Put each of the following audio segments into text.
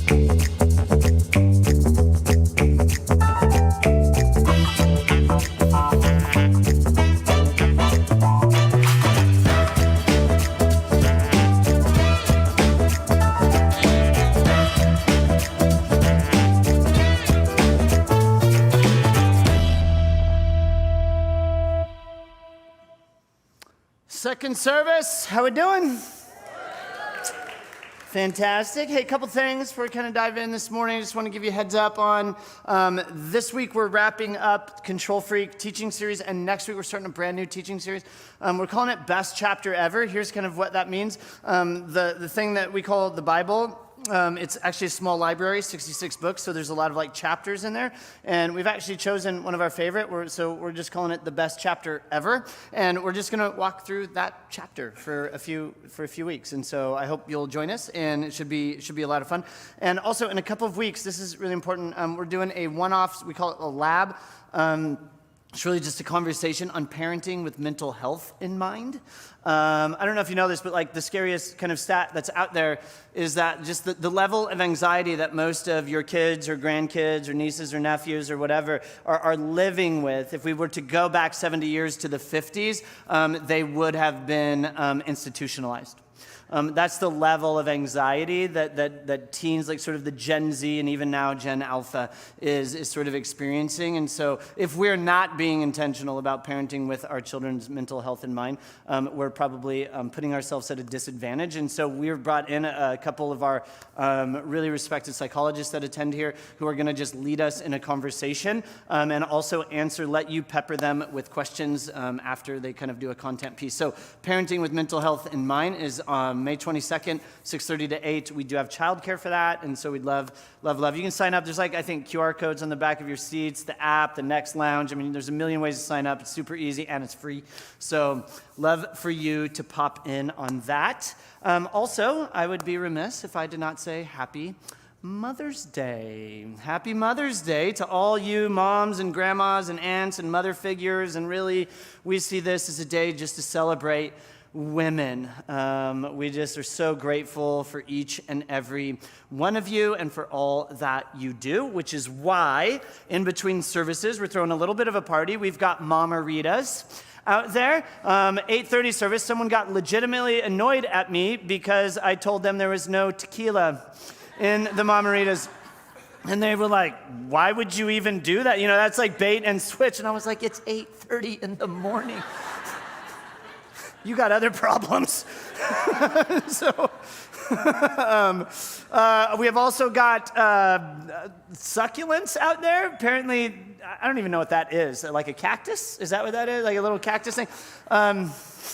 Second service, how we doing? Fantastic. Hey, a couple things before we kind of dive in this morning. I just want to give you a heads up on this week we're wrapping up Control Freak teaching series, and next week we're starting a brand new teaching series. We're calling it Best Chapter Ever. Here's kind of what that means. The thing that we call the Bible, it's actually a small library, 66 books, so there's a lot of like chapters in there. And we've actually chosen one of our favorite, so we're just calling it the best chapter ever. And we're just going to walk through that chapter for a few weeks. And so I hope you'll join us, and it should be a lot of fun. And also in a couple of weeks, this is really important, we're doing a one-off, we call it a lab. It's really just a conversation on parenting with mental health in mind. I don't know if you know this, but like the scariest kind of stat that's out there is that just the level of anxiety that most of your kids or grandkids or nieces or nephews or whatever are living with, if we were to go back 70 years to the 50s, they would have been institutionalized. That's the level of anxiety that teens, like sort of the Gen Z and even now Gen Alpha, is sort of experiencing. And so if we're not being intentional about parenting with our children's mental health in mind, we're probably putting ourselves at a disadvantage. And so we've brought in a couple of our really respected psychologists that attend here who are going to just lead us in a conversation and also let you pepper them with questions after they kind of do a content piece. So parenting with mental health in mind is May 22nd, 6:30 to 8. We do have childcare for that, and so we'd love. You can sign up. There's I think QR codes on the back of your seats, the app, the Next Lounge. I mean, there's a million ways to sign up. It's super easy, and it's free. So love for you to pop in on that. Also, I would be remiss if I did not say Happy Mother's Day. Happy Mother's Day to all you moms and grandmas and aunts and mother figures, and really, we see this as a day just to celebrate women. We just are so grateful for each and every one of you and for all that you do, which is why in between services we're throwing a little bit of a party. We've got Mama-ritas out there. 8:30 service, someone got legitimately annoyed at me because I told them there was no tequila in the Mama-ritas. And they were like, why would you even do that? You know, that's like bait and switch. And I was like, it's 8:30 in the morning. You got other problems. So we have also got succulents out there. Apparently, I don't even know what that is. Like a cactus? Is that what that is? Like a little cactus thing?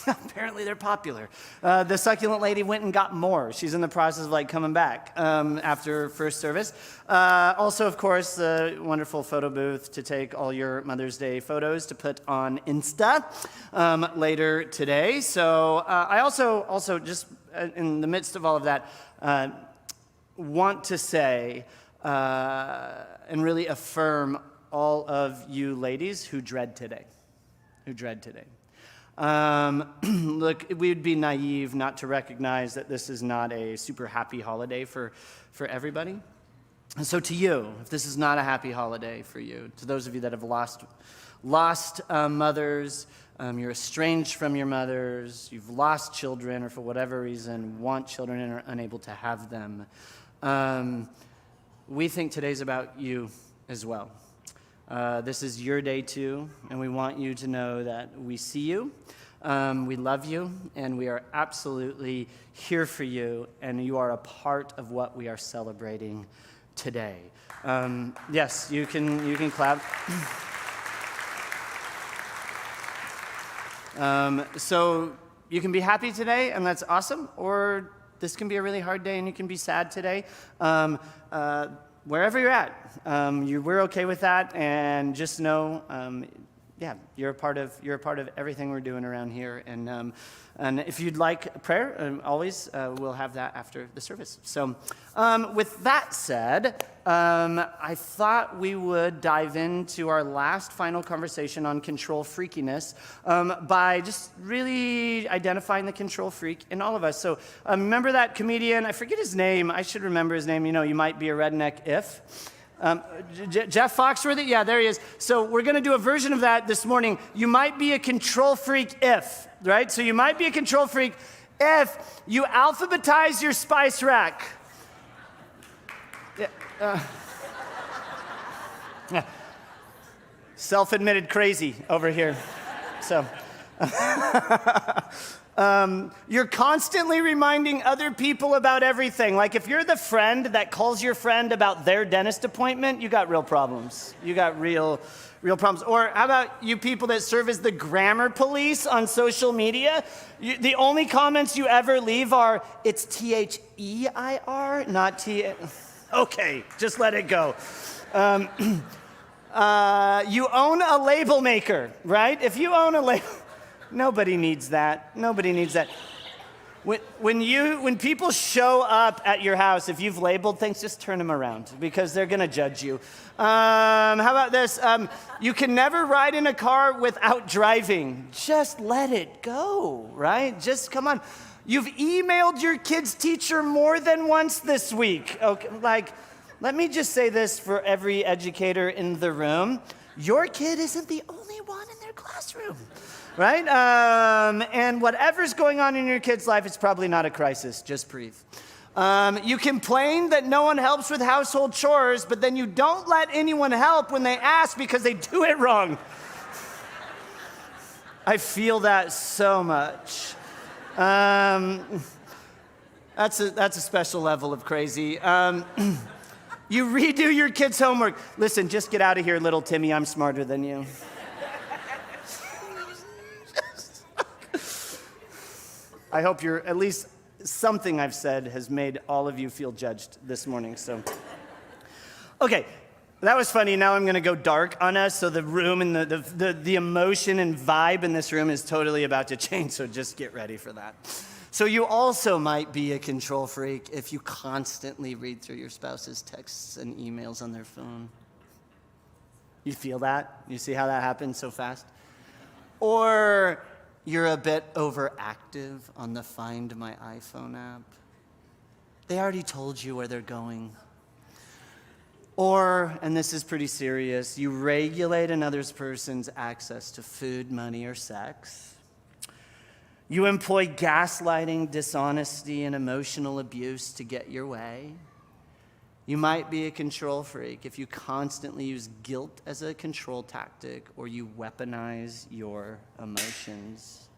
Apparently they're popular. The succulent lady went and got more. She's in the process of coming back after first service. Also, of course, the wonderful photo booth to take all your Mother's Day photos to put on Insta later today. So I also just in the midst of all of that want to say and really affirm all of you ladies who dread today. Look, we would be naive not to recognize that this is not a super happy holiday for everybody. And so to you, if this is not a happy holiday for you, to those of you that have lost mothers, you're estranged from your mothers, you've lost children, or for whatever reason want children and are unable to have them, we think today's about you as well. This is your day too, and we want you to know that we see you, we love you, and we are absolutely here for you, and you are a part of what we are celebrating today. Yes, you can clap. So you can be happy today, and that's awesome, or this can be a really hard day, and you can be sad today. Wherever you're at, we're okay with that, and just know, you're a part of everything we're doing around here. And if you'd like prayer, always we'll have that after the service. So, with that said, I thought we would dive into our last final conversation on control freakiness by just really identifying the control freak in all of us. So remember that comedian, I forget his name, I should remember his name, you might be a redneck if. Jeff Foxworthy, yeah, there he is. So we're going to do a version of that this morning. You might be a control freak if, right? So you might be a control freak if you alphabetize your spice rack. Yeah. Self-admitted crazy over here. So, you're constantly reminding other people about everything. Like if you're the friend that calls your friend about their dentist appointment, you got real problems. You got real problems. Or how about you people that serve as the grammar police on social media? The only comments you ever leave are, it's T-H-E-I-R, not T... Okay, just let it go. You own a label maker, right? If you own a label, nobody needs that. Nobody needs that. When people show up at your house, if you've labeled things, just turn them around because they're gonna judge you. How about this? You can never ride in a car without driving. Just let it go, right? Just come on. You've emailed your kid's teacher more than once this week. Okay, let me just say this for every educator in the room. Your kid isn't the only one in their classroom, right? And whatever's going on in your kid's life, it's probably not a crisis. Just breathe. You complain that no one helps with household chores, but then you don't let anyone help when they ask because they do it wrong. I feel that so much. That's a special level of crazy. You redo your kid's homework. Listen, just get out of here, little Timmy. I'm smarter than you. I hope at least something I've said has made all of you feel judged this morning. So, okay. That was funny. Now I'm going to go dark on us. So the room and the emotion and vibe in this room is totally about to change. So just get ready for that. So you also might be a control freak if you constantly read through your spouse's texts and emails on their phone. You feel that? You see how that happens so fast? Or you're a bit overactive on the Find My iPhone app. They already told you where they're going. Or, and this is pretty serious, you regulate another person's access to food, money, or sex. You employ gaslighting, dishonesty, and emotional abuse to get your way. You might be a control freak if you constantly use guilt as a control tactic or you weaponize your emotions.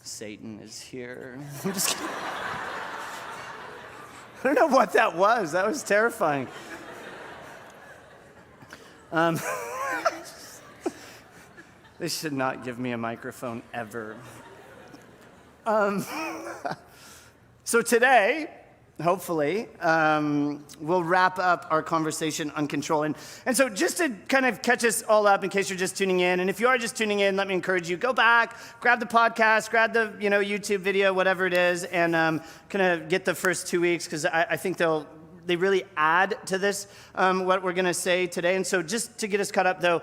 Satan is here. I'm just kidding. I don't know what that was. That was terrifying. They should not give me a microphone ever. So today, hopefully, we'll wrap up our conversation on control. And so just to kind of catch us all up in case you're just tuning in, and if you are just tuning in, let me encourage you, go back, grab the podcast, grab the YouTube video, whatever it is, and kind of get the first 2 weeks, because I think they really add to this, what we're going to say today. And so just to get us caught up, though,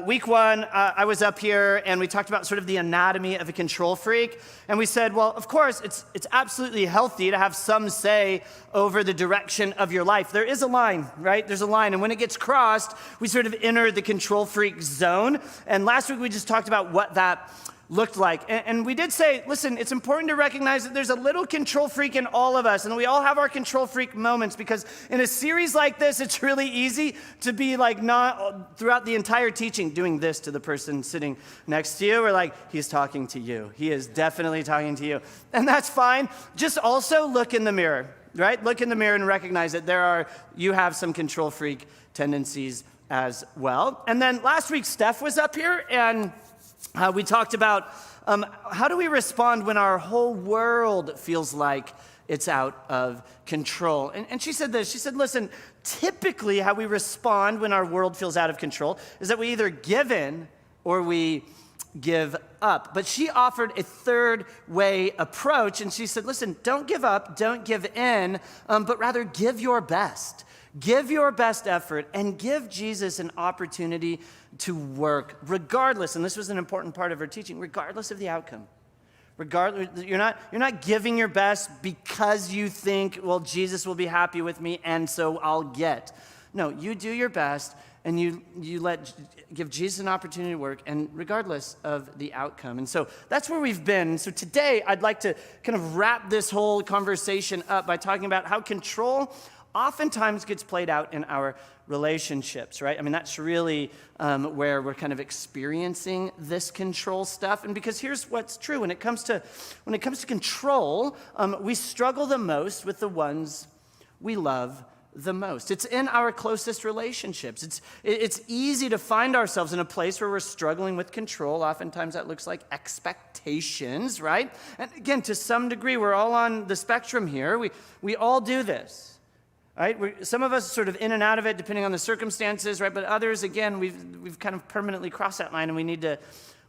week one, I was up here, and we talked about sort of the anatomy of a control freak. And we said, well, of course, it's absolutely healthy to have some say over the direction of your life. There is a line, right? There's a line. And when it gets crossed, we sort of enter the control freak zone. And last week, we just talked about what that looked like. And we did say, listen, it's important to recognize that there's a little control freak in all of us, and we all have our control freak moments, because in a series like this, it's really easy to be like not throughout the entire teaching doing this to the person sitting next to you, or like, he's talking to you. He is definitely talking to you. And that's fine. Just also look in the mirror, right? Look in the mirror and recognize that you have some control freak tendencies as well. And then last week, Steph was up here, and we talked about how do we respond when our whole world feels like it's out of control. And she said this. She said, listen, typically how we respond when our world feels out of control is that we either give in or we give up. But she offered a third way approach, and she said, listen, don't give up, don't give in, but rather give your best. Give your best effort and give Jesus an opportunity to work regardless, and this was an important part of her teaching, regardless of the outcome. Regardless, you're not giving your best because you think, well, Jesus will be happy with me and so I'll get. No, you do your best and you give Jesus an opportunity to work, and regardless of the outcome. And so that's where we've been. So today I'd like to kind of wrap this whole conversation up by talking about how control oftentimes gets played out in our relationships, right? I mean, that's really where we're kind of experiencing this control stuff. And because here's what's true: when it comes to control, we struggle the most with the ones we love the most. It's in our closest relationships. It's easy to find ourselves in a place where we're struggling with control. Oftentimes that looks like expectations, right? And again, to some degree, we're all on the spectrum here. We all do this. Right? Some of us are sort of in and out of it depending on the circumstances, right? But others, again, we've kind of permanently crossed that line, and we need to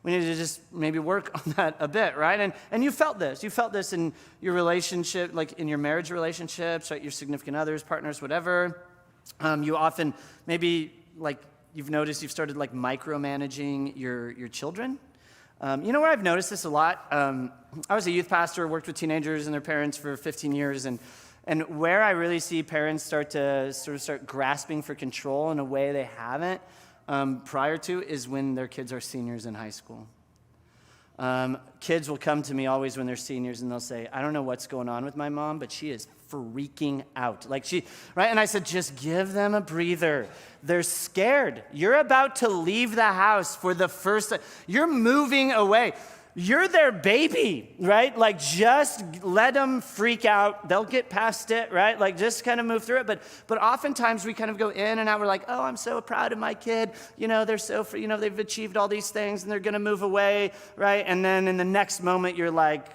just maybe work on that a bit, right? And you felt this. You felt this in your relationship, like in your marriage relationships, right? Your significant others, partners, whatever. You often, maybe like you've noticed, you've started like micromanaging your children. You know where I've noticed this a lot? I was a youth pastor, worked with teenagers and their parents for 15 years, and where I really see parents start grasping for control in a way they haven't prior to is when their kids are seniors in high school. Kids will come to me always when they're seniors and they'll say, I don't know what's going on with my mom, but she is freaking out. Right? And I said, just give them a breather. They're scared. You're about to leave the house for the first time. You're moving away. You're their baby, right? Like, just let them freak out. They'll get past it, right? Like, just kind of move through it. But oftentimes we kind of go in and out. We're like, oh, I'm so proud of my kid. They're so, they've achieved all these things and they're going to move away, right? And then in the next moment, you're like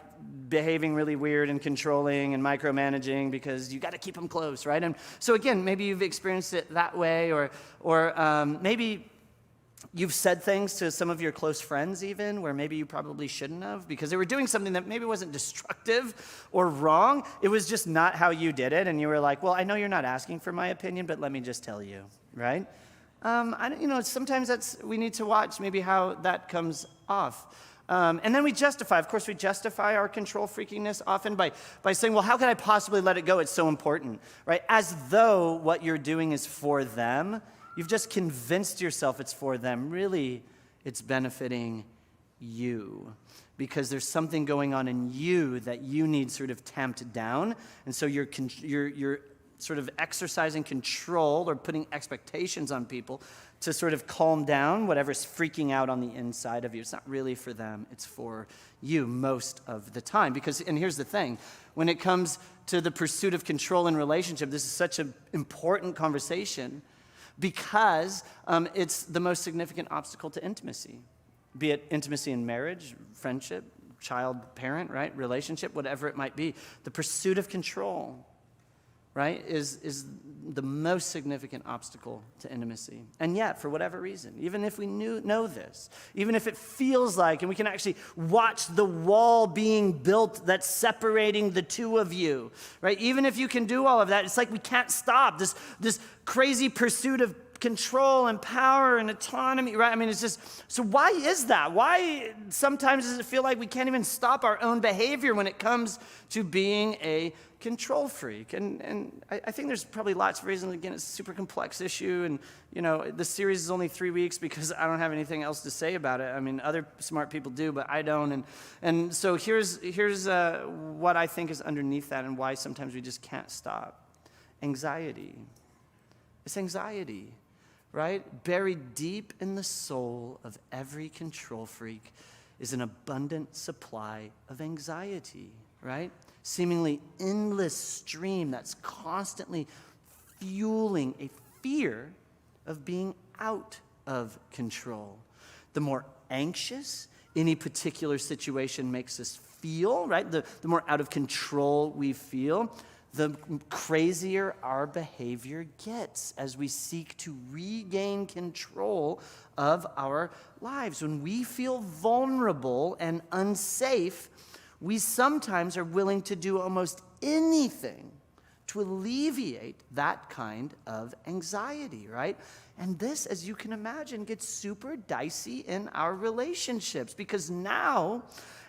behaving really weird and controlling and micromanaging because you got to keep them close, right? And so again, maybe you've experienced it that way, or maybe you've said things to some of your close friends even where maybe you probably shouldn't have because they were doing something that maybe wasn't destructive or wrong. It was just not how you did it. And you were like, well, I know you're not asking for my opinion, but let me just tell you, right? Sometimes we need to watch maybe how that comes off. And then we justify. Of course, we justify our control freakiness often by saying, well, how can I possibly let it go? It's so important, right? As though what you're doing is for them. You've just convinced yourself it's for them. Really, it's benefiting you because there's something going on in you that you need sort of tamped down. And so you're sort of exercising control or putting expectations on people to sort of calm down whatever's freaking out on the inside of you. It's not really for them. It's for you most of the time. And here's the thing. When it comes to the pursuit of control in relationship, this is such an important conversation because it's the most significant obstacle to intimacy, be it intimacy in marriage, friendship, child-parent, right, relationship, whatever it might be. The pursuit of control, right, is the most significant obstacle to intimacy. And yet, for whatever reason, even if we know this, even if it feels like, and we can actually watch the wall being built that's separating the two of you, right, even if you can do all of that, it's like we can't stop this crazy pursuit of control and power and autonomy, right? I mean, it's just, so why is that? Why sometimes does it feel like we can't even stop our own behavior when it comes to being a control freak? And I think there's probably lots of reasons. Again, it's a super complex issue, and the series is only 3 weeks because I don't have anything else to say about it. I mean, other smart people do, but I don't. And so here's what I think is underneath that and why sometimes we just can't stop. Anxiety. It's anxiety. Right? Buried deep in the soul of every control freak is an abundant supply of anxiety, right? Seemingly endless stream that's constantly fueling a fear of being out of control. The more anxious any particular situation makes us feel, right? The more out of control we feel, the crazier our behavior gets as we seek to regain control of our lives. When we feel vulnerable and unsafe, we sometimes are willing to do almost anything to alleviate that kind of anxiety, right? And this, as you can imagine, gets super dicey in our relationships because now,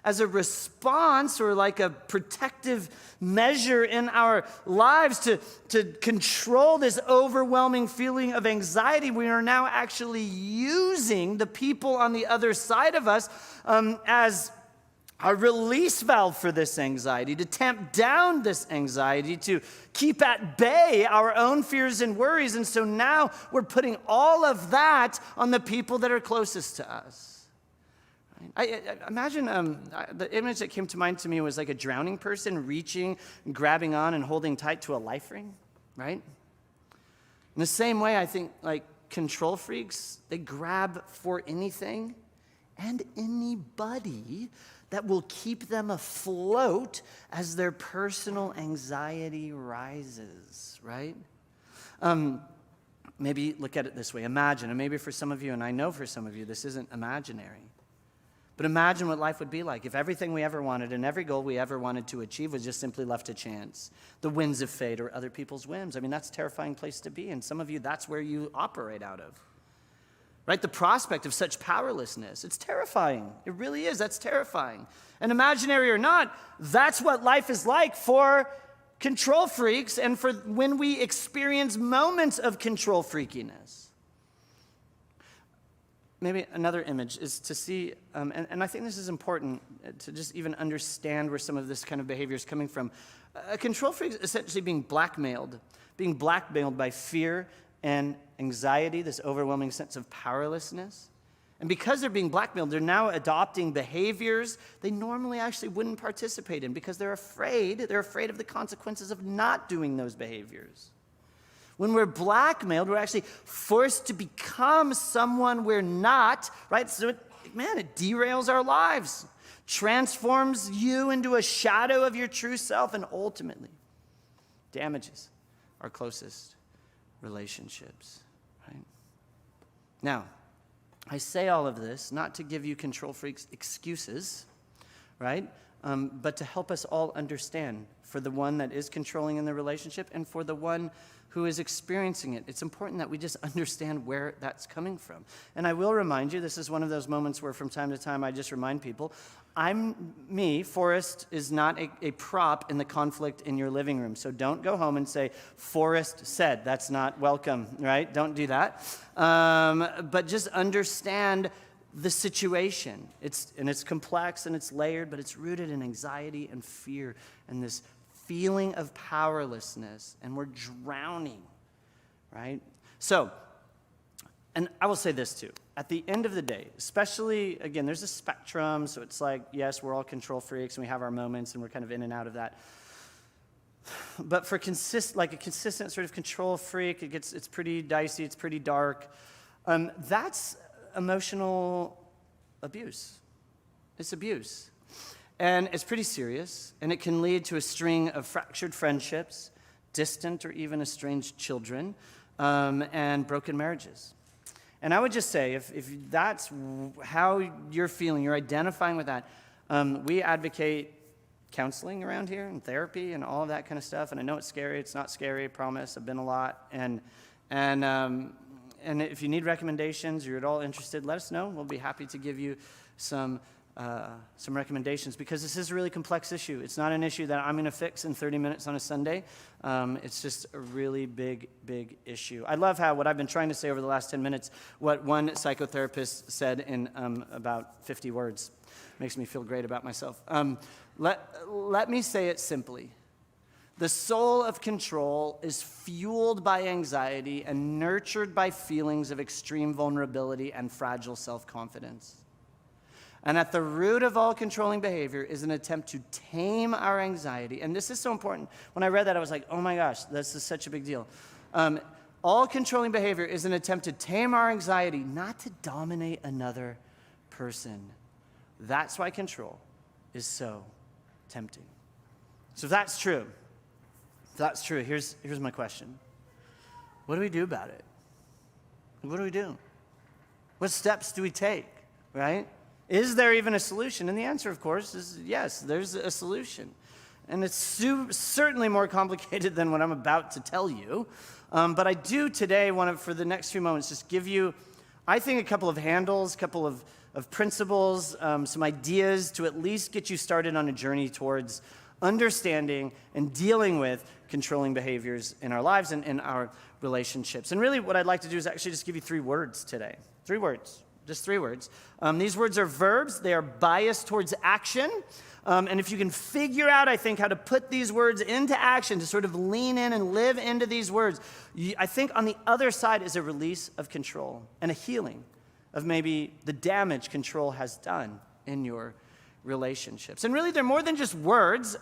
as a response or like a protective measure in our lives to control this overwhelming feeling of anxiety, we are now actually using the people on the other side of us as a release valve for this anxiety, to tamp down this anxiety, to keep at bay our own fears and worries. And so now we're putting all of that on the people that are closest to us. I imagine the image that came to mind to me was like a drowning person reaching, and grabbing on and holding tight to a life ring, right? In the same way, I think like control freaks, they grab for anything and anybody that will keep them afloat as their personal anxiety rises, right? Maybe look at it this way. Imagine, and maybe for some of you, and I know for some of you, this isn't imaginary, but imagine what life would be like if everything we ever wanted and every goal we ever wanted to achieve was just simply left to chance, the winds of fate or other people's whims. I mean, that's a terrifying place to be, and some of you, that's where you operate out of. Right? The prospect of such powerlessness, it's terrifying. It really is. That's terrifying. And imaginary or not, that's what life is like for control freaks and for when we experience moments of control freakiness. Maybe another image is to see, and I think this is important to just even understand where some of this kind of behavior is coming from. A control freak is essentially being blackmailed by fear and anxiety, this overwhelming sense of powerlessness. And because they're being blackmailed, they're now adopting behaviors they normally actually wouldn't participate in because they're afraid of the consequences of not doing those behaviors. When we're blackmailed, we're actually forced to become someone we're not, right? So it derails our lives, transforms you into a shadow of your true self, and ultimately damages our closest relationships, right? Now, I say all of this not to give you control freaks excuses, right? But to help us all understand for the one that is controlling in the relationship and for the one who is experiencing it. It's important that we just understand where that's coming from. And I will remind you, this is one of those moments where from time to time I just remind people, Forrest is not a prop in the conflict in your living room. So don't go home and say, Forrest said. That's not welcome, right? Don't do that. But just understand the situation. It's complex and it's layered, but it's rooted in anxiety and fear and this feeling of powerlessness, and we're drowning, right? So, and I will say this too. At the end of the day, especially, again, there's a spectrum, so it's like, yes, we're all control freaks, and we have our moments, and we're kind of in and out of that. But for a consistent sort of control freak, it's pretty dicey, it's pretty dark. That's emotional abuse. It's abuse. And it's pretty serious, and it can lead to a string of fractured friendships, distant or even estranged children, and broken marriages. And I would just say, if that's how you're feeling, you're identifying with that, we advocate counseling around here and therapy and all of that kind of stuff. And I know it's scary. It's not scary, I promise. I've been a lot. And if you need recommendations, you're at all interested, let us know. We'll be happy to give you some recommendations, because this is a really complex issue. It's not an issue that I'm going to fix in 30 minutes on a Sunday. It's just a really big, big issue. I love how what I've been trying to say over the last 10 minutes, what one psychotherapist said in about 50 words. Makes me feel great about myself. Let me say it simply. The soul of control is fueled by anxiety and nurtured by feelings of extreme vulnerability and fragile self-confidence. And at the root of all controlling behavior is an attempt to tame our anxiety. And this is so important. When I read that, I was like, oh my gosh, this is such a big deal. All controlling behavior is an attempt to tame our anxiety, not to dominate another person. That's why control is so tempting. So if that's true, If that's true, here's my question. What do we do about it? What do we do? What steps do we take, right? Is there even a solution? And the answer, of course, is yes, there's a solution. And it's certainly more complicated than what I'm about to tell you. But I do today want to, for the next few moments, just give you, I think, a couple of handles, a couple of principles, some ideas to at least get you started on a journey towards understanding and dealing with controlling behaviors in our lives and in our relationships. And really what I'd like to do is actually just give you 3 words today. 3 words. Just 3 words. These words are verbs. They are biased towards action. And if you can figure out, I think, how to put these words into action, to sort of lean in and live into these words, I think on the other side is a release of control and a healing of maybe the damage control has done in your relationships. And really, they're more than just words.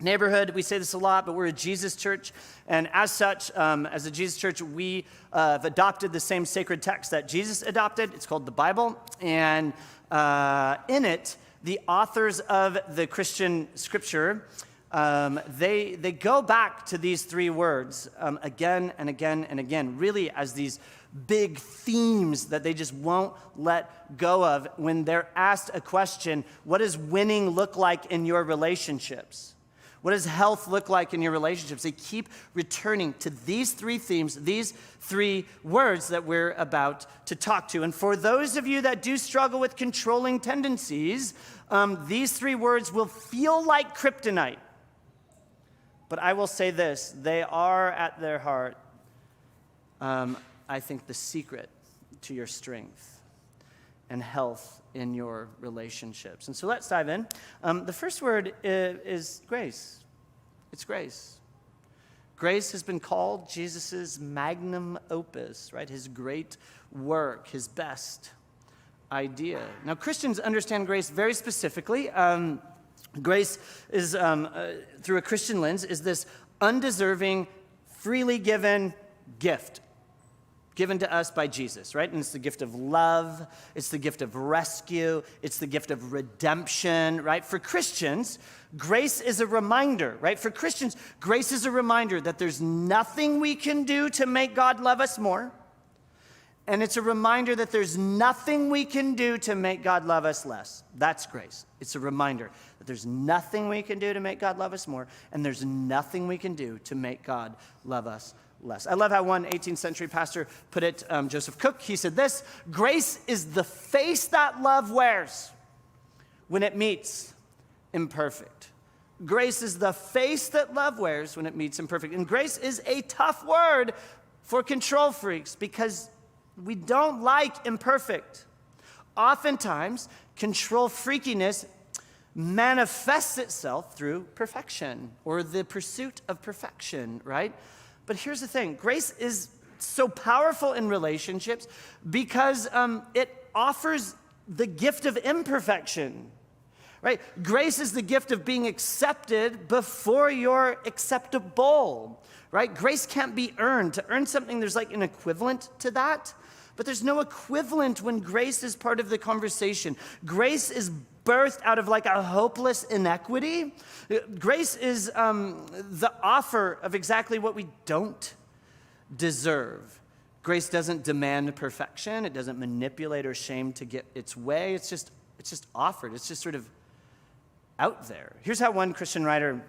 Neighborhood, we say this a lot, but we're a Jesus church. And as such, as a Jesus church, we have adopted the same sacred text that Jesus adopted. It's called the Bible. And in it, the authors of the Christian scripture, they go back to these 3 words again and again and again, really as these big themes that they just won't let go of when they're asked a question: what does winning look like in your relationships? What does health look like in your relationships? They keep returning to these 3 themes, these 3 words that we're about to talk to. And for those of you that do struggle with controlling tendencies, these 3 words will feel like kryptonite. But I will say this: they are at their heart, I think, the secret to your strength and health in your relationships. And so let's dive in. The first word is grace. It's grace. Grace has been called Jesus' magnum opus, right? His great work, his best idea. Now, Christians understand grace very specifically. Grace is, through a Christian lens, is this undeserving, freely given gift given to us by Jesus, right? And it's the gift of love, it's the gift of rescue, it's the gift of redemption, right? For Christians, grace is a reminder, right? For Christians, grace is a reminder that there's nothing we can do to make God love us more, and it's a reminder that there's nothing we can do to make God love us less. That's grace. It's a reminder that there's nothing we can do to make God love us more, and there's nothing we can do to make God love us less. I love how one 18th century pastor put it, Joseph Cook. He said this: grace is the face that love wears when it meets imperfect. Grace is the face that love wears when it meets imperfect. And grace is a tough word for control freaks because we don't like imperfect. Oftentimes, control freakiness manifests itself through perfection or the pursuit of perfection, right? But here's the thing: grace is so powerful in relationships because it offers the gift of imperfection, right? Grace is the gift of being accepted before you're acceptable, right? Grace can't be earned. To earn something, there's like an equivalent to that, but there's no equivalent when grace is part of the conversation. Grace is birthed out of like a hopeless inequity. Grace is the offer of exactly what we don't deserve. Grace doesn't demand perfection. It doesn't manipulate or shame to get its way. It's just offered. It's just sort of out there. Here's how one Christian writer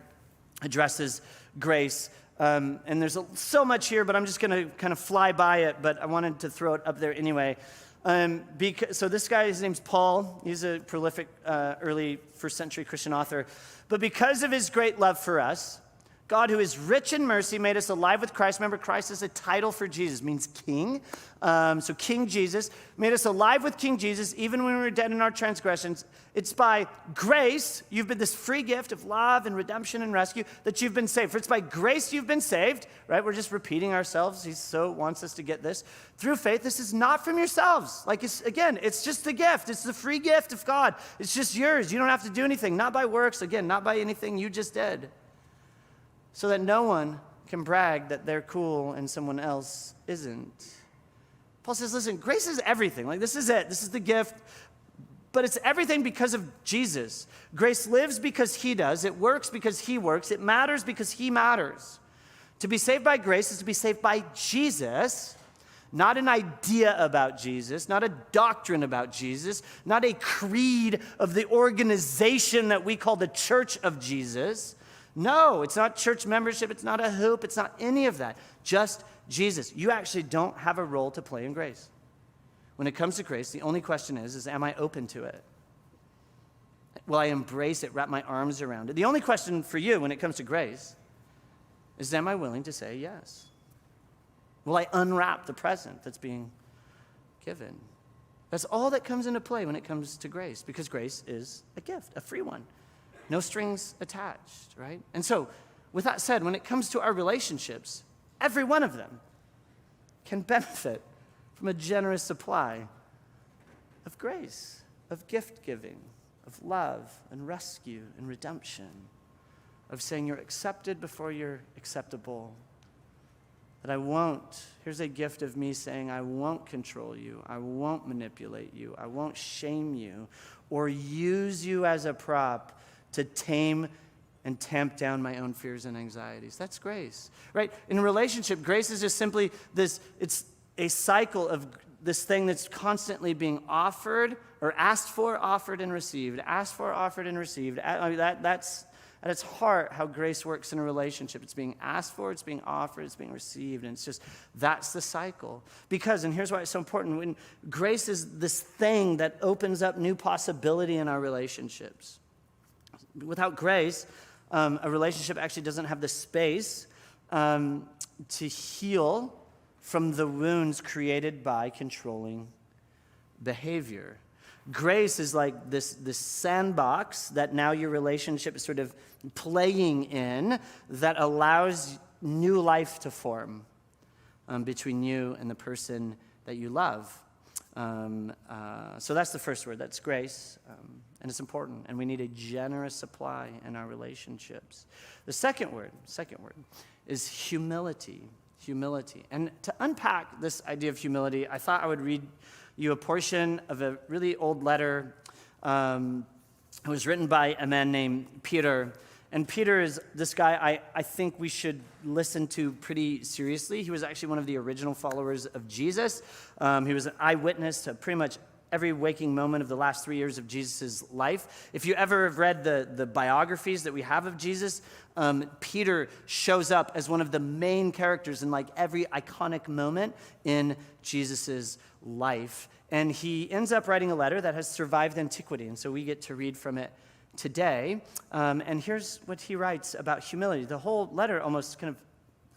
addresses grace. And there's so much here, but I'm just going to kind of fly by it, but I wanted to throw it up there anyway. So this guy, his name's Paul. He's a prolific early first century Christian author. But because of his great love for us, God, who is rich in mercy, made us alive with Christ. Remember, Christ is a title for Jesus, means king. So King Jesus made us alive with King Jesus, even when we were dead in our transgressions. It's by grace, you've been this free gift of love and redemption and rescue, that you've been saved. For it's by grace you've been saved, right? We're just repeating ourselves. He so wants us to get this. Through faith, this is not from yourselves. Like, it's just a gift. It's the free gift of God. It's just yours. You don't have to do anything. Not by works, again, not by anything you just did. So that no one can brag that they're cool and someone else isn't. Paul says, listen, grace is everything. Like, this is it. This is the gift. But it's everything because of Jesus. Grace lives because he does. It works because he works. It matters because he matters. To be saved by grace is to be saved by Jesus, not an idea about Jesus, not a doctrine about Jesus, not a creed of the organization that we call the Church of Jesus. No, it's not church membership. It's not a hoop. It's not any of that. Just Jesus. You actually don't have a role to play in grace. When it comes to grace, the only question is am I open to it? Will I embrace it, wrap my arms around it? The only question for you when it comes to grace is, am I willing to say yes? Will I unwrap the present that's being given? That's all that comes into play when it comes to grace, because grace is a gift, a free one. No strings attached, right? And so, with that said, when it comes to our relationships, every one of them can benefit from a generous supply of grace, of gift giving, of love and rescue and redemption, of saying you're accepted before you're acceptable. That I won't, here's a gift of me saying I won't control you, I won't manipulate you, I won't shame you, or use you as a prop to tame and tamp down my own fears and anxieties. That's grace, right? In a relationship, grace is just simply this, it's a cycle of this thing that's constantly being offered or asked for, offered, and received. Asked for, offered, and received. That's at its heart how grace works in a relationship. It's being asked for, it's being offered, it's being received. And it's just, that's the cycle. Because, and here's why it's so important, when grace is this thing that opens up new possibility in our relationships. Without grace, a relationship actually doesn't have the space to heal from the wounds created by controlling behavior. Grace is like this sandbox that now your relationship is sort of playing in that allows new life to form between you and the person that you love. So that's the first word. That's grace. And it's important. And we need a generous supply in our relationships. The second word is humility. Humility. And to unpack this idea of humility, I thought I would read you a portion of a really old letter. It was written by a man named Peter. And Peter is this guy I think we should listen to pretty seriously. He was actually one of the original followers of Jesus. He was an eyewitness to pretty much every waking moment of the last 3 years of Jesus' life. If you ever have read the biographies that we have of Jesus, Peter shows up as one of the main characters in like every iconic moment in Jesus' life. And he ends up writing a letter that has survived antiquity. And so we get to read from it today. And here's what he writes about humility. The whole letter almost kind of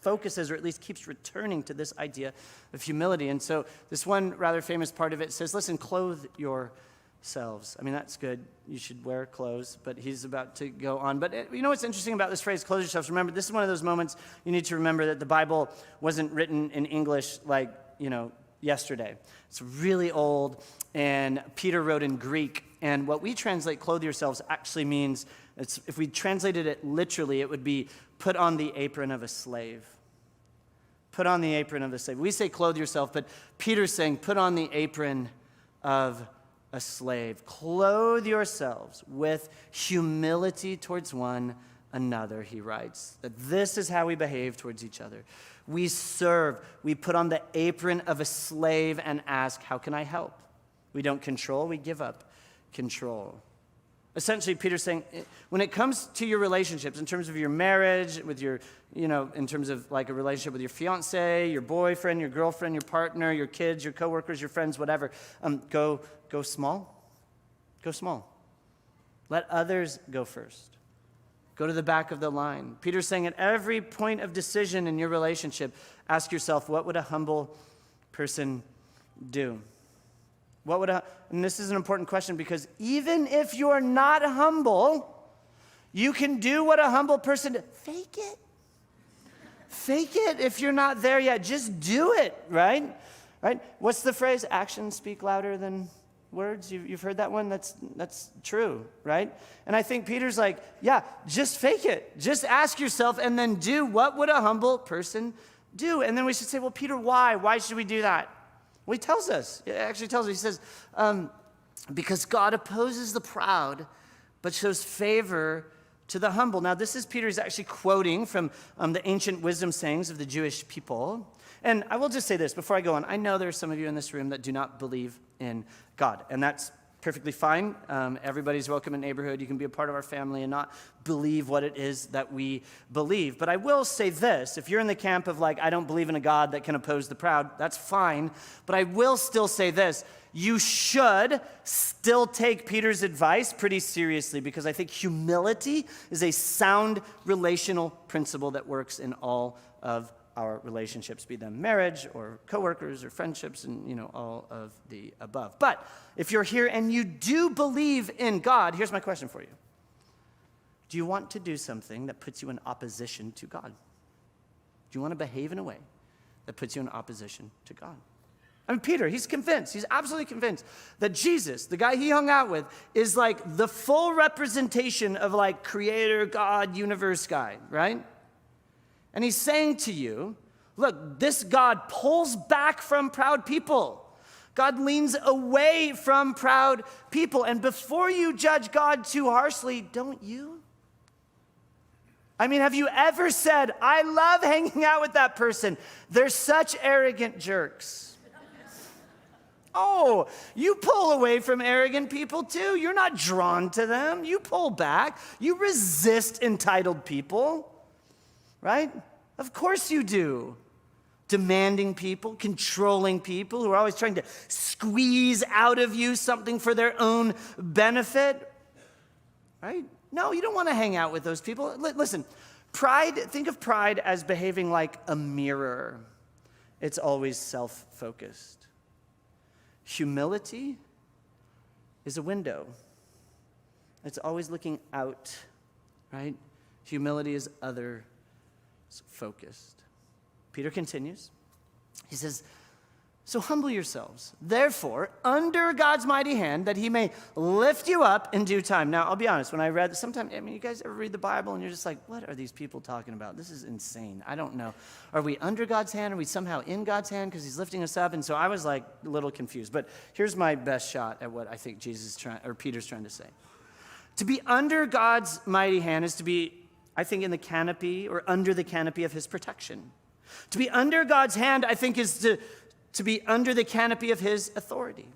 focuses, or at least keeps returning to this idea of humility. And so this one rather famous part of it says, listen, clothe yourselves. I mean, that's good. You should wear clothes, but he's about to go on. But you know what's interesting about this phrase, clothe yourselves? Remember, this is one of those moments you need to remember that the Bible wasn't written in English like, yesterday. It's really old, and Peter wrote in Greek. And what we translate clothe yourselves actually means, if we translated it literally, it would be put on the apron of a slave. Put on the apron of the slave. We say clothe yourself, but Peter's saying put on the apron of a slave. Clothe yourselves with humility towards one another, he writes. That this is how we behave towards each other. We serve. We put on the apron of a slave and ask, how can I help? We don't control, we give up control. Essentially, Peter's saying, when it comes to your relationships, in terms of your marriage, with your, in terms of like a relationship with your fiance, your boyfriend, your girlfriend, your partner, your kids, your coworkers, your friends, whatever, go small. Go small. Let others go first. Go to the back of the line. Peter's saying at every point of decision in your relationship, ask yourself, what would a humble person do? And this is an important question, because even if you're not humble, you can do what a humble person does. Fake it. Fake it if you're not there yet. Just do it, right? Right? What's the phrase? Actions speak louder than words. You've heard that one? That's true, right? And I think Peter's like, yeah, just fake it. Just ask yourself and then do what would a humble person do? And then we should say, well, Peter, why? Why should we do that? Well, he tells us. He actually tells us. He says, because God opposes the proud, but shows favor to the humble. Now, this is Peter's actually quoting from the ancient wisdom sayings of the Jewish people. And I will just say this before I go on. I know there are some of you in this room that do not believe in God, and that's perfectly fine. Everybody's welcome in the neighborhood. You can be a part of our family and not believe what it is that we believe. But I will say this. If you're in the camp of like, I don't believe in a God that can oppose the proud, that's fine. But I will still say this. You should still take Peter's advice pretty seriously, because I think humility is a sound relational principle that works in all of our relationships, be them marriage or coworkers or friendships and, all of the above. But if you're here and you do believe in God, here's my question for you. Do you want to do something that puts you in opposition to God? Do you want to behave in a way that puts you in opposition to God? I mean, Peter, he's convinced, he's absolutely convinced that Jesus, the guy he hung out with, is like the full representation of like creator, God, universe guy, right? And he's saying to you, look, this God pulls back from proud people. God leans away from proud people. And before you judge God too harshly, don't you? I mean, have you ever said, I love hanging out with that person. They're such arrogant jerks. Oh, you pull away from arrogant people too. You're not drawn to them. You pull back. You resist entitled people. Right? Of course you do. Demanding people, controlling people who are always trying to squeeze out of you something for their own benefit. Right? No, you don't want to hang out with those people. Listen, think of pride as behaving like a mirror. It's always self-focused. Humility is a window. It's always looking out, right? Humility is other focused. Peter continues. He says, so humble yourselves, therefore, under God's mighty hand, that he may lift you up in due time. Now, I'll be honest, when I read this, sometimes, you guys ever read the Bible and you're just like, what are these people talking about? This is insane. I don't know. Are we under God's hand? Are we somehow in God's hand because he's lifting us up? And so I was like a little confused. But here's my best shot at what I think Peter's trying to say. To be under God's mighty hand is to be, I think, in the canopy or under the canopy of his protection. To be under God's hand, I think, is to be under the canopy of his authority.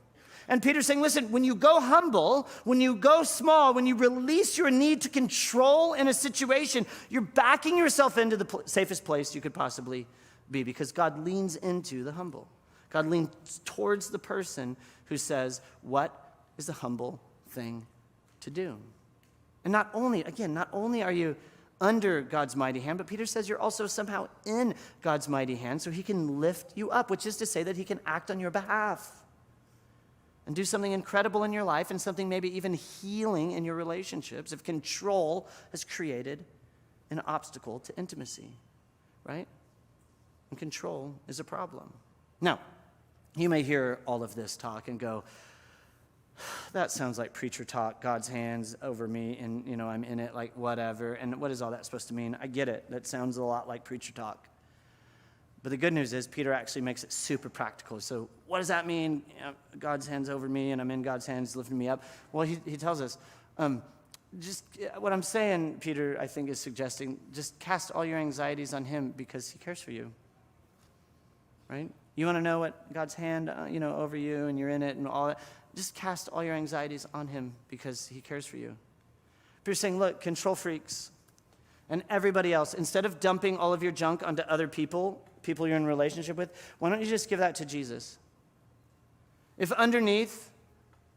And Peter's saying, listen, when you go humble, when you go small, when you release your need to control in a situation, you're backing yourself into the safest place you could possibly be, because God leans into the humble. God leans towards the person who says, what is the humble thing to do? And not only are you under God's mighty hand, but Peter says you're also somehow in God's mighty hand so he can lift you up, which is to say that he can act on your behalf and do something incredible in your life and something maybe even healing in your relationships if control has created an obstacle to intimacy, right? And control is a problem. Now, you may hear all of this talk and go, that sounds like preacher talk, God's hands over me, and, I'm in it, like, whatever. And what is all that supposed to mean? I get it. That sounds a lot like preacher talk. But the good news is Peter actually makes it super practical. So what does that mean? God's hands over me, and I'm in God's hands lifting me up. Well, he tells us, just what I'm saying, Peter, I think, is suggesting, just cast all your anxieties on him because he cares for you, right? You want to know what God's hand, over you, and you're in it and all that. Just cast all your anxieties on him because he cares for you. Peter's saying, look, control freaks and everybody else, instead of dumping all of your junk onto other people you're in a relationship with, why don't you just give that to Jesus? If underneath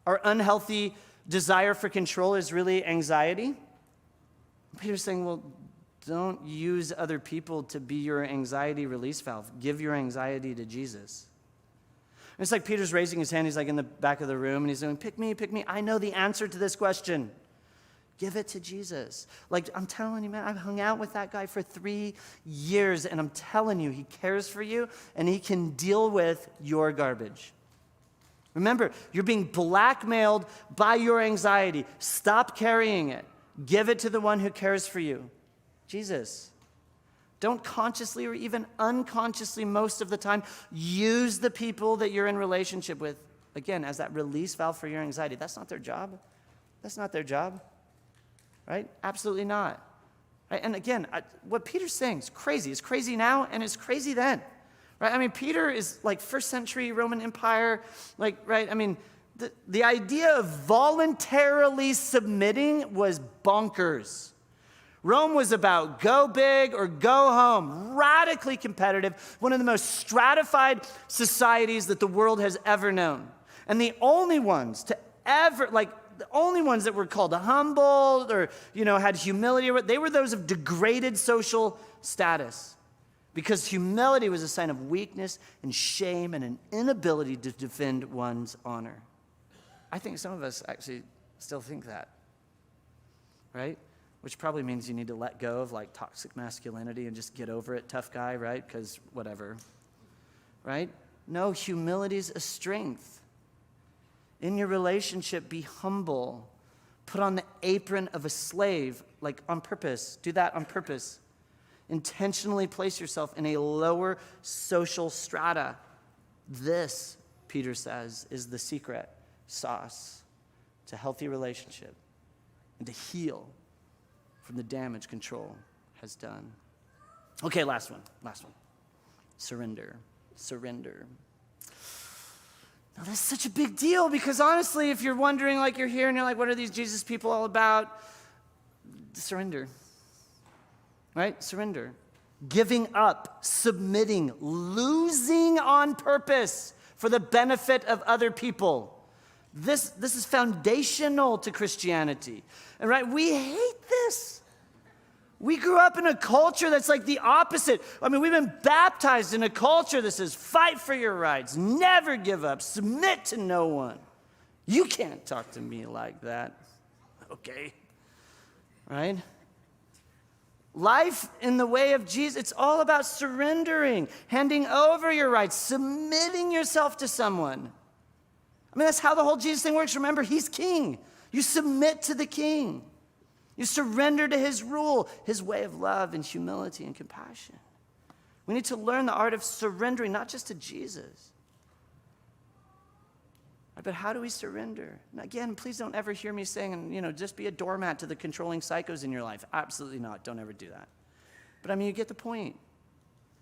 our unhealthy desire for control is really anxiety, Peter's saying, well, don't use other people to be your anxiety release valve. Give your anxiety to Jesus. And it's like Peter's raising his hand. He's like in the back of the room, and he's going, pick me. I know the answer to this question. Give it to Jesus. Like, I'm telling you, man, I've hung out with that guy for 3 years, and I'm telling you, he cares for you, and he can deal with your garbage. Remember, you're being blackmailed by your anxiety. Stop carrying it. Give it to the one who cares for you, Jesus. Don't consciously or even unconsciously most of the time use the people that you're in relationship with again, as that release valve for your anxiety. That's not their job. That's not their job, right? Absolutely not. Right? And again, what Peter's saying is crazy. It's crazy now, and it's crazy then, right? I mean, Peter is like first century Roman Empire, like, right? I mean, the idea of voluntarily submitting was bonkers. Rome was about go big or go home, radically competitive, one of the most stratified societies that the world has ever known. And the only ones to ever, the only ones that were called humble or, had humility, they were those of degraded social status. Because humility was a sign of weakness and shame and an inability to defend one's honor. I think some of us actually still think that, right? Which probably means you need to let go of toxic masculinity and just get over it, tough guy, right? Because whatever, right? No, humility is a strength. In your relationship, be humble. Put on the apron of a slave, on purpose. Do that on purpose. Intentionally place yourself in a lower social strata. This, Peter says, is the secret sauce to healthy relationship and to heal from the damage control has done. Okay, last one. Surrender. Now, that's such a big deal because honestly, if you're wondering, you're here and you're like, what are these Jesus people all about? Surrender. Right? Surrender. Giving up, submitting, losing on purpose for the benefit of other people. This is foundational to Christianity. And right, we hate this. We grew up in a culture that's the opposite. I mean, we've been baptized in a culture that says, fight for your rights, never give up, submit to no one. You can't talk to me like that. Okay. Right? Life in the way of Jesus, it's all about surrendering, handing over your rights, submitting yourself to someone. I mean, that's how the whole Jesus thing works. Remember, he's king. You submit to the king. You surrender to his rule, his way of love and humility and compassion. We need to learn the art of surrendering, not just to Jesus. But how do we surrender? And again, please don't ever hear me saying, just be a doormat to the controlling psychos in your life. Absolutely not. Don't ever do that. But I mean, you get the point.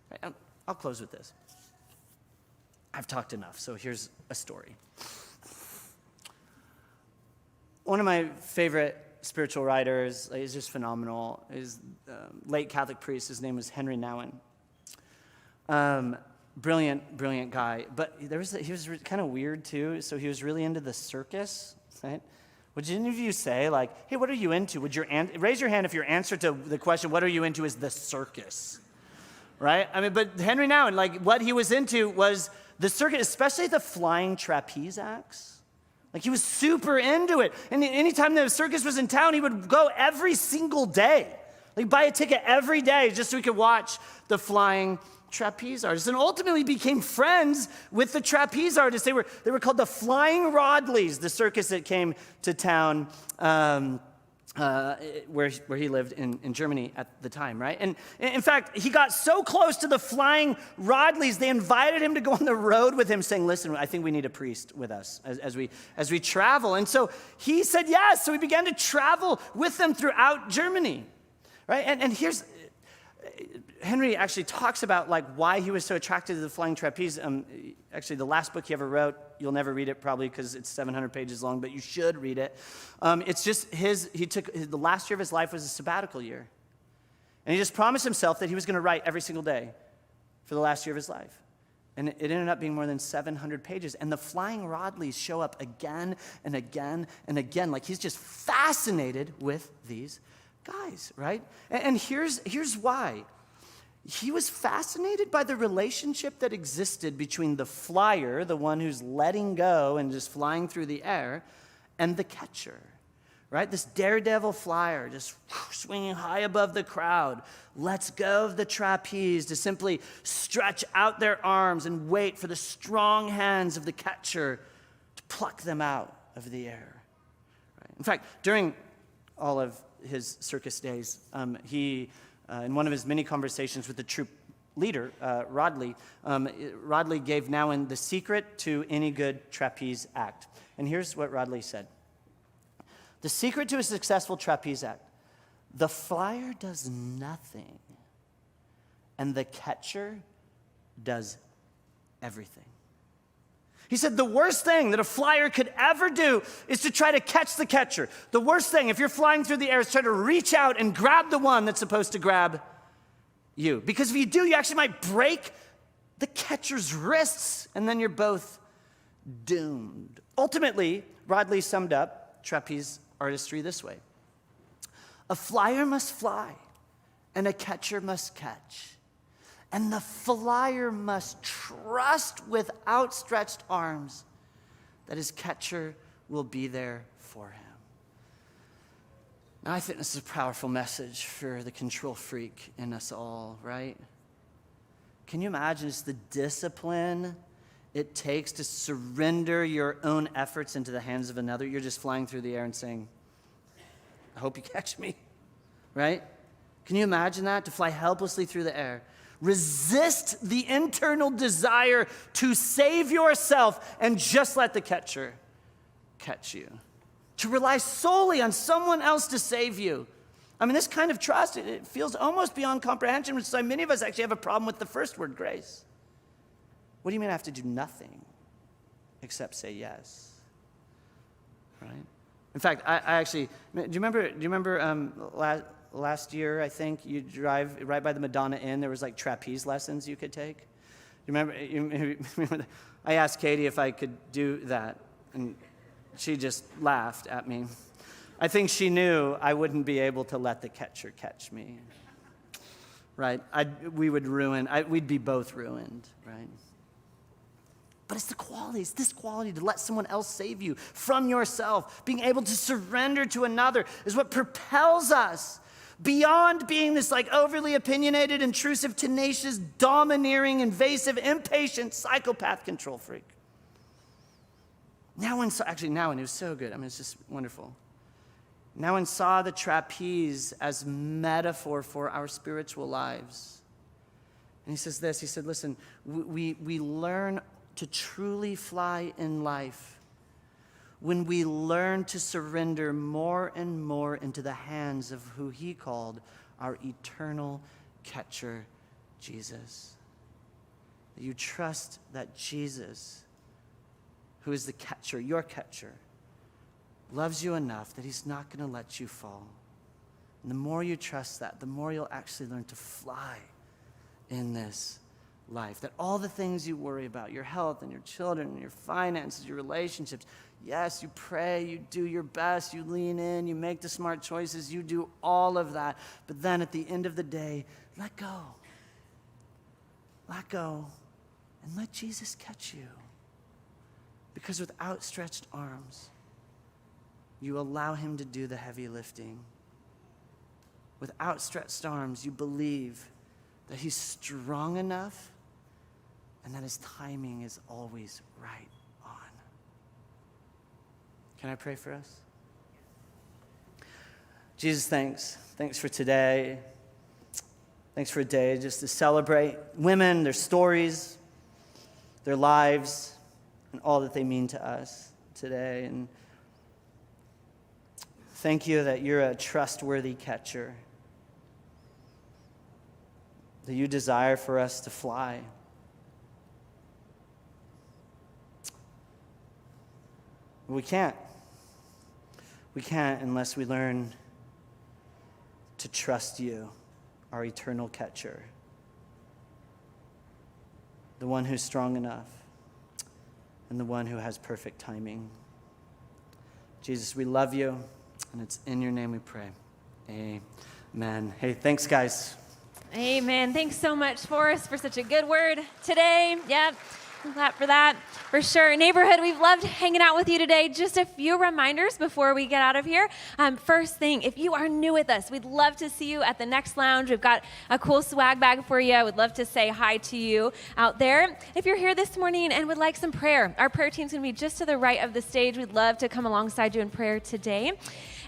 Right? I'll close with this. I've talked enough, so here's a story. One of my favorite spiritual writers, he's just phenomenal, is late Catholic priest. His name was Henry Nouwen. Brilliant guy. But he was kind of weird too. So he was really into the circus, right? Would any of you say hey, what are you into? Raise your hand if your answer to the question, what are you into, is the circus, right? I mean, but Henry Nouwen, what he was into was the circus, especially the flying trapeze acts. He was super into it. And anytime the circus was in town, he would go every single day. Buy a ticket every day just so he could watch the flying trapeze artists. And ultimately became friends with the trapeze artists. They were called the Flying Rodleys, the circus that came to town where he lived in Germany at the time, right? And in fact, he got so close to the Flying Rodleys, they invited him to go on the road with him, saying, listen, I think we need a priest with us as we travel. And so he said yes. So we began to travel with them throughout Germany, right? And here's, Henry actually talks about why he was so attracted to the flying trapeze. Actually, the last book he ever wrote, you'll never read it probably because it's 700 pages long, but you should read it. It's just the last year of his life was a sabbatical year. And he just promised himself that he was going to write every single day for the last year of his life. And it ended up being more than 700 pages. And the Flying Rodleys show up again and again and again. He's just fascinated with these guys, right? And here's why. He was fascinated by the relationship that existed between the flyer, the one who's letting go and just flying through the air, and the catcher, right? This daredevil flyer just swinging high above the crowd, lets go of the trapeze to simply stretch out their arms and wait for the strong hands of the catcher to pluck them out of the air. Right? In fact, during all of his circus days, he in one of his many conversations with the troupe leader, Rodley. Rodley gave Nowen the secret to any good trapeze act. And here's what Rodley said. The secret to a successful trapeze act: the flyer does nothing, and the catcher does everything. He said the worst thing that a flyer could ever do is to try to catch the catcher. The worst thing, if you're flying through the air, is try to reach out and grab the one that's supposed to grab you. Because if you do, you actually might break the catcher's wrists, and then you're both doomed. Ultimately, Rodley summed up trapeze artistry this way: a flyer must fly, and a catcher must catch. And the flyer must trust with outstretched arms that his catcher will be there for him. Now, I think this is a powerful message for the control freak in us all, right? Can you imagine just the discipline it takes to surrender your own efforts into the hands of another? You're just flying through the air and saying, I hope you catch me, right? Can you imagine that? To fly helplessly through the air. Resist the internal desire to save yourself and just let the catcher catch you. To rely solely on someone else to save you. I mean, this kind of trust, it feels almost beyond comprehension, which is why many of us actually have a problem with the first word, grace. What do you mean I have to do nothing except say yes? Right? In fact, I actually, do you remember last year, I think, you drive right by the Madonna Inn, there was like trapeze lessons you could take? You remember I asked Katie if I could do that, and she just laughed at me. I think she knew I wouldn't be able to let the catcher catch me, right? We'd be both ruined, right? But it's this quality to let someone else save you from yourself. Being able to surrender to another is what propels us beyond being this like overly opinionated, intrusive, tenacious, domineering, invasive, impatient, psychopath control freak. Nowen it was so good. I mean, it's just wonderful. Nowen saw the trapeze as metaphor for our spiritual lives. And he says this, he said, listen, we learn to truly fly in life when we learn to surrender more and more into the hands of who he called our eternal catcher, Jesus. That you trust that Jesus, who is the catcher, your catcher, loves you enough that he's not going to let you fall. And the more you trust that, the more you'll actually learn to fly in this life. That all the things you worry about, your health and your children and your finances, your relationships, yes, you pray, you do your best, you lean in, you make the smart choices, you do all of that. But then at the end of the day, let go. Let go and let Jesus catch you. Because with outstretched arms, you allow him to do the heavy lifting. With outstretched arms, you believe that he's strong enough and that his timing is always right on. Can I pray for us? Jesus, thanks. Thanks for today. Thanks for a day just to celebrate women, their stories, their lives, and all that they mean to us today. And thank you that you're a trustworthy catcher, that you desire for us to fly. We can't. We can't unless we learn to trust you, our eternal catcher, the one who's strong enough and the one who has perfect timing. Jesus, we love you, and it's in your name we pray. Amen. Hey, thanks, guys. Amen. Thanks so much, Forrest, for such a good word today. Yep. Clap for that, for sure. Neighborhood, we've loved hanging out with you today. Just a few reminders before we get out of here. First thing, if you are new with us, we'd love to see you at the next lounge. We've got a cool swag bag for you. We'd love to say hi to you out there. If you're here this morning and would like some prayer, our prayer team's going to be just to the right of the stage. We'd love to come alongside you in prayer today.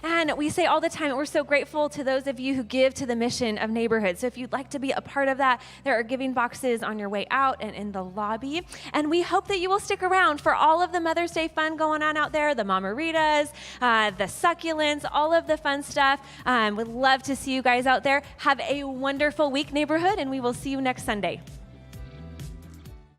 And we say all the time that we're so grateful to those of you who give to the mission of Neighborhood. So if you'd like to be a part of that, there are giving boxes on your way out and in the lobby. And we hope that you will stick around for all of the Mother's Day fun going on out there, the Mamaritas, the succulents, all of the fun stuff. We'd love to see you guys out there. Have a wonderful week, Neighborhood, and we will see you next Sunday.